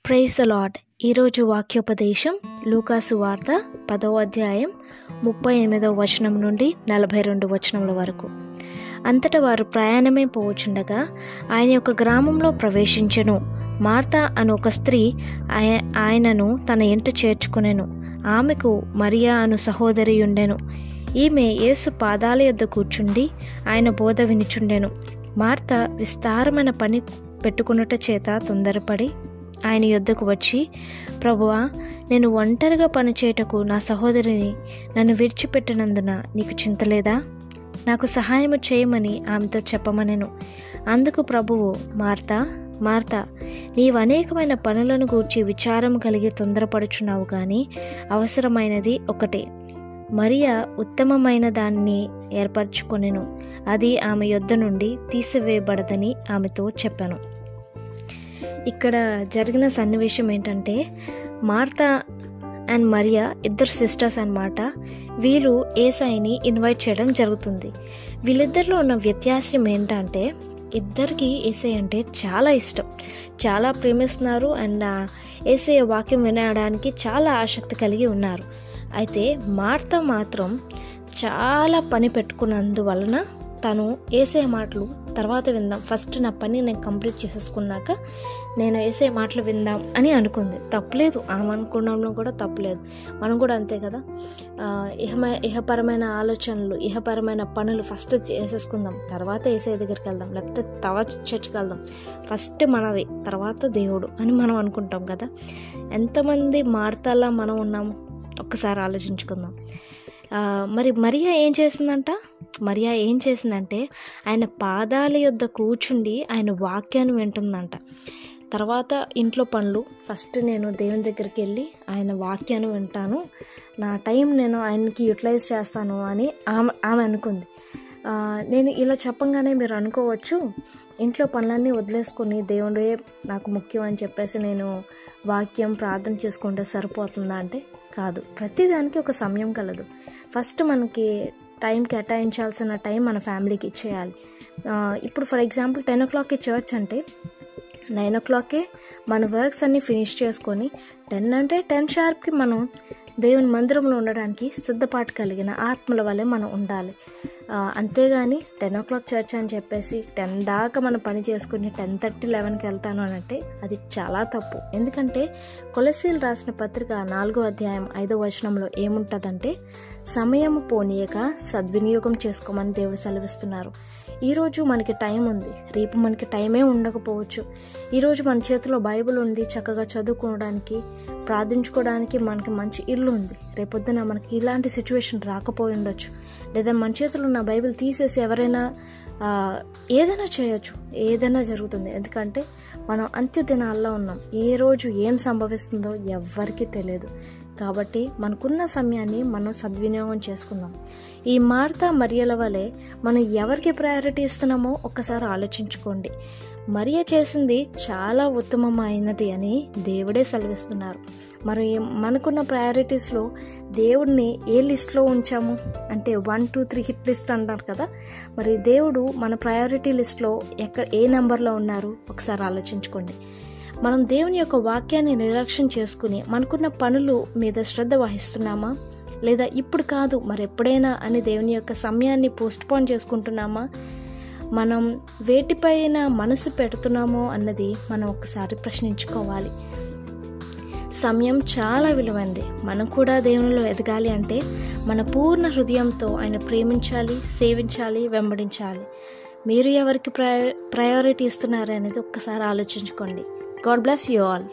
Praise the lord. ఈరోజు వాక్యోపదేశం లూకాసు వార్త 10వ అధ్యాయం 38వ వచనం నుండి 42 వచనముల వరకు. అంతటా వారు ప్రయాణమే పోవచుండగా ఆయన యొక్క గ్రామంలో ప్రవేశించెను. మార్తా అను ఒక స్త్రీ ఆయనను తన ఇంట చేర్చుకొనెను. ఆమెకు మరియా అను సహోదరి ఉండెను. ఈమె యేసు పాదాల యొద్ద కూర్చుండి ఆయన బోధ వినుచుండెను. మార్తా విస్తారమైన పని పెట్టుకున్నట చేత తొందరపడి ఆయన యొద్దకు వచ్చి, ప్రభువా, నేను ఒంటరిగా పనిచేయటకు నా సహోదరిని నన్ను విడిచిపెట్టినందున నీకు చింతలేదా? నాకు సహాయము చేయమని ఆమెతో చెప్పమనెను. అందుకు ప్రభువు, మార్తా మార్తా, నీవు అనేకమైన పనులను గూర్చి విచారం కలిగి తొందరపడుచున్నావు, కానీ అవసరమైనది ఒకటే. మరియా ఉత్తమమైన దాన్ని ఏర్పరచుకొనెను, అది ఆమె యొద్ద నుండి తీసివేయబడదని ఆమెతో చెప్పాను. ఇక్కడ జరిగిన సన్నివేశం ఏంటంటే, మార్తా అండ్ మరియా ఇద్దరు సిస్టర్స్ అన్నమాట. వీళ్ళు యేసయ్యని ఇన్వైట్ చేయడం జరుగుతుంది. వీళ్ళిద్దరిలో ఉన్న వ్యత్యాసం ఏంటంటే, ఇద్దరికి యేసయ్య అంటే చాలా ఇష్టం, చాలా ప్రేమిస్తున్నారు అండ్ యేసయ్య వాక్యం వినడానికి చాలా ఆసక్తి కలిగి ఉన్నారు. అయితే మార్తా మాత్రం చాలా పని పెట్టుకున్నందువలన తను యేసయ్య మాటలు తర్వాత విందాం, ఫస్ట్ నా పని నేను కంప్లీట్ చేసేసుకున్నాక నేను యేసయ్య మాటలు విందాం అని అనుకుంది. తప్పులేదు, ఆమె అనుకోవడంలో కూడా తప్పులేదు. మనం కూడా అంతే కదా, ఇహపరమైన ఆలోచనలు, ఇహపరమైన పనులు ఫస్ట్ చేసేసుకుందాం, తర్వాత యేసయ్య దగ్గరికి వెళ్దాం, లేకపోతే తర్వాత చర్చికి వెళ్దాం, ఫస్ట్ మనవి తర్వాత దేవుడు అని మనం అనుకుంటాం కదా. ఎంతమంది మార్తాలా మనం ఉన్నాము ఒక్కసారి ఆలోచించుకుందాం. మరి మరియా ఏం చేసిందంటే ఆయన పాదాల యొద్ద కూర్చుండి ఆయన వాక్యాన్ని వింటుందంట. తర్వాత ఇంట్లో పనులు, ఫస్ట్ నేను దేవుని దగ్గరికి వెళ్ళి ఆయన వాక్యాన్ని వింటాను, నా టైం నేను ఆయనకి యూటిలైజ్ చేస్తాను అని ఆమె అనుకుంది. నేను ఇలా చెప్పంగానే మీరు అనుకోవచ్చు, ఇంట్లో పనులన్నీ వదిలేసుకొని దేవుడే నాకు ముఖ్యం అని చెప్పేసి నేను వాక్యం ప్రార్థన చేసుకుంటే సరిపోతుందా అంటే కాదు. ప్రతిదానికి ఒక సమయం కలదు. ఫస్ట్ మనకి టైం కేటాయించాల్సిన టైం మన ఫ్యామిలీకి ఇచ్చేయాలి. ఇప్పుడు ఫర్ ఎగ్జాంపుల్ 10 o'clockకి చర్చ్ అంటే 9 o'clockకే మన వర్క్స్ అన్నీ ఫినిష్ చేసుకొని 10 అంటే 10 sharpకి మనం దేవుని మందిరంలో ఉండడానికి సిద్ధపాటు కలిగిన ఆత్మల వల్లే మనం ఉండాలి. అంతేగాని 10 o'clock చర్చ్ అని చెప్పేసి 10 దాకా మనం పని చేసుకుని 10:30, 11కి వెళ్తాను అని అంటే అది చాలా తప్పు. ఎందుకంటే కొలస్సీలు రాసిన పత్రిక 4వ అధ్యాయం 5వ వచనంలో ఏముంటుందంటే, సమయము పోనీయక సద్వినియోగం చేసుకోమని దేవుడు సెలవిస్తున్నారు. ఈరోజు మనకి టైం ఉంది, రేపు మనకి టైమే ఉండకపోవచ్చు. ఈరోజు మన చేతిలో బైబిల్ ఉంది, చక్కగా చదువుకోవడానికి, ప్రార్థించుకోవడానికి మనకి మంచి ఇల్లు ఉంది. రేపొద్దున మనకి ఇలాంటి సిచ్యువేషన్ రాకపోయి ఉండొచ్చు. లేదా మన చేతిలో ఉన్న బైబిల్ తీసేసి ఎవరైనా ఏదైనా చేయొచ్చు, ఏదైనా జరుగుతుంది. ఎందుకంటే మనం అంత్య దినాల్లో ఉన్నాం. ఏ రోజు ఏం సంభవిస్తుందో ఎవ్వరికీ తెలియదు. కాబట్టి మనకున్న సమయాన్ని మనం సద్వినియోగం చేసుకుందాం. ఈ మార్తా మరియల వలె మనం ఎవరికి ప్రయారిటీ ఇస్తున్నామో ఒక్కసారి ఆలోచించుకోండి. మరియ చేసింది చాలా ఉత్తమమైనది అని దేవుడే సెలవిస్తున్నారు. మరి మనకున్న ప్రయారిటీస్లో దేవుడిని ఏ లిస్ట్లో ఉంచాము అంటే 1, 2, 3 హిట్ లిస్ట్ అంటారు కదా. మరి దేవుడు మన ప్రయారిటీ లిస్ట్లో ఏ నెంబర్లో ఉన్నారు ఒకసారి ఆలోచించుకోండి. మనం దేవుని యొక్క వాక్యాన్ని నిర్లక్ష్యం చేసుకుని మనకున్న పనులు మీద శ్రద్ధ వహిస్తున్నామా, లేదా ఇప్పుడు కాదు మరి ఎప్పుడైనా అని దేవుని యొక్క సమయాన్ని పోస్ట్పోన్ చేసుకుంటున్నామా? మనం వేటిపైన మనసు పెడుతున్నామో అన్నది మనం ఒకసారి ప్రశ్నించుకోవాలి. సమయం చాలా విలువైంది. మనం కూడా దేవునిలో ఎదగాలి అంటే మన పూర్ణ హృదయంతో ఆయన ప్రేమించాలి, సేవించాలి, వెంబడించాలి. మీరు ఎవరికి ప్రయారిటీ ఇస్తున్నారు అనేది ఒక్కసారి ఆలోచించుకోండి. God bless you all.